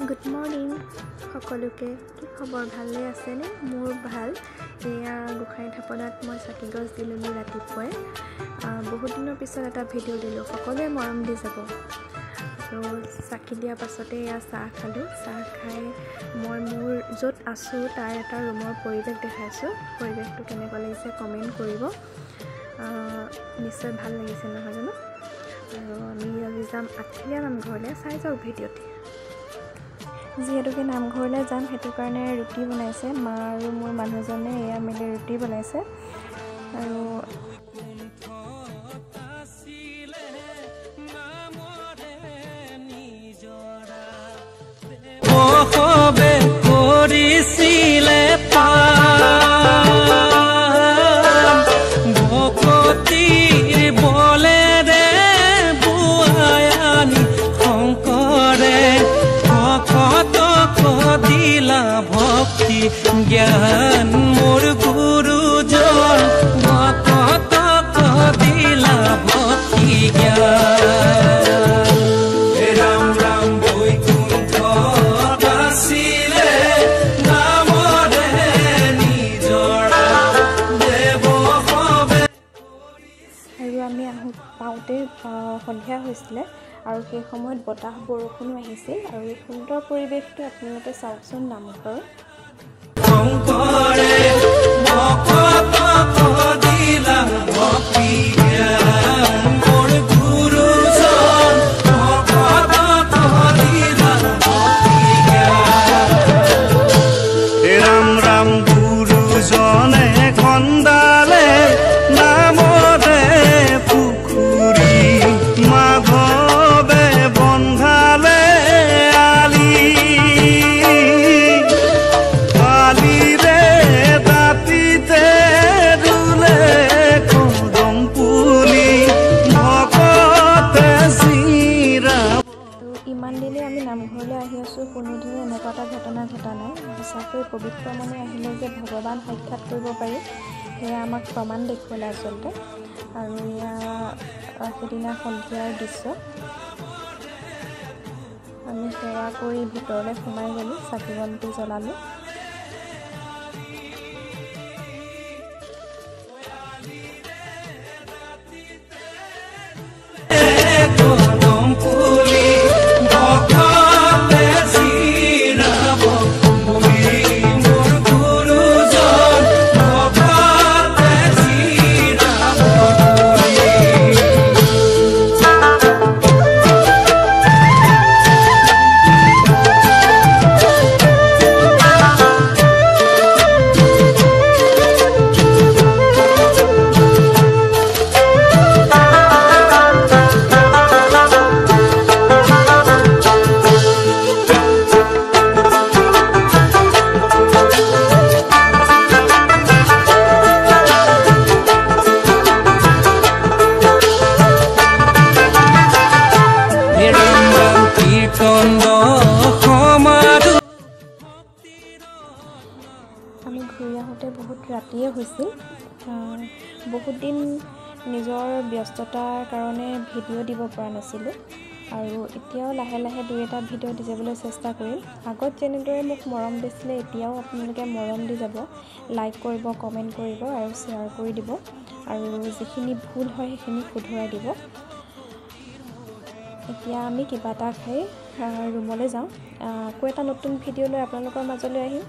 Good morning সকলোকে। কি খবৰ, ভালে আছেনে? মোৰ ভাল। এয়া গোঁসাই থাপনাত মই চাকি গছ দিলোঁ ৰাতিপুৱাই। বহুত দিনৰ পিছত এটা ভিডিঅ' দিলোঁ, সকলোৱে মৰম দি যাব। আৰু চাকি দিয়াৰ পাছতে এয়া চাহ খালোঁ। চাহ খাই মই মোৰ য'ত আছোঁ তাৰ এটা ৰুমৰ পৰিৱেশ দেখাইছোঁ। পৰিৱেশটো কেনেকুৱা লাগিছে কমেণ্ট কৰিব। নিশ্চয় ভাল লাগিছে নহয় জানো? আৰু আমি আজি যাম আঠখেলীয়া নামঘৰলৈ, চাই যাওক ভিডিঅ'টি। যিহেতুকে নামঘৰলৈ যাম সেইটো কাৰণে ৰুটি বনাইছে মা আৰু মোৰ মানুহজনে। এয়া মিলি ৰুটি বনাইছে। আৰু জ্ঞান মোৰ গুৰুজন ভকত দিলা ভক্তি জ্ঞান। ৰাম ৰাম বৈকুণ্ঠ আছিলে নামৰে নিজৰা দেৱ হবে। আৰু আমি পাওঁতে সন্ধিয়া হৈছিলে আৰু সেই সময়ত বতাহ বৰষুণো আহিছিল। আৰু এই সুন্দৰ পৰিৱেশটো আপোনালোকে চাওকচোন নামঘৰৰ। শংকৰে ভকত দিলা ভক্তি জ্ঞান মোৰ গুৰুজন ভকত দিলা ভক্তি জ্ঞান। ৰাম ৰাম গুৰুজনে খন্দালে নামৰে পুখুৰী মাধৱে বন্ধালে ইমান দিনে আমি নামঘৰলৈ আহি আছোঁ, কোনোদিনে এনেকুৱা এটা ঘটনা ঘটা নাই। সঁচাকৈ পবিত্ৰ মনে আহিলে যে ভগৱান সাক্ষাৎ কৰিব পাৰি, সেয়া আমাক প্ৰমাণ দেখুৱালে আচলতে। আৰু এয়া সেইদিনা সন্ধিয়াৰ দৃশ্য। আমি সেৱা কৰি ভিতৰলৈ সোমাই গ'লোঁ, চাকি বন্তি জ্বলালোঁ। আমি ঘূৰি আহোঁতে বহুত ৰাতিয়ে হৈছিল। বহুত দিন নিজৰ ব্যস্ততাৰ কাৰণে ভিডিঅ' দিব পৰা নাছিলোঁ। আৰু এতিয়াও লাহে লাহে দুই এটা ভিডিঅ' দিবলৈ চেষ্টা কৰিম। আগত যেনেদৰে মোক মৰম দিছিলে এতিয়াও আপোনালোকে মৰম দি যাব। লাইক কৰিব, কমেণ্ট কৰিব আৰু শ্বেয়াৰ কৰি দিব। আৰু যিখিনি ভুল হয় সেইখিনি শুধৰাই দিব। এতিয়া আমি কিবা এটা খাই ৰুমলৈ যাওঁ। আকৌ এটা নতুন ভিডিঅ' লৈ আপোনালোকৰ মাজলৈ আহিম।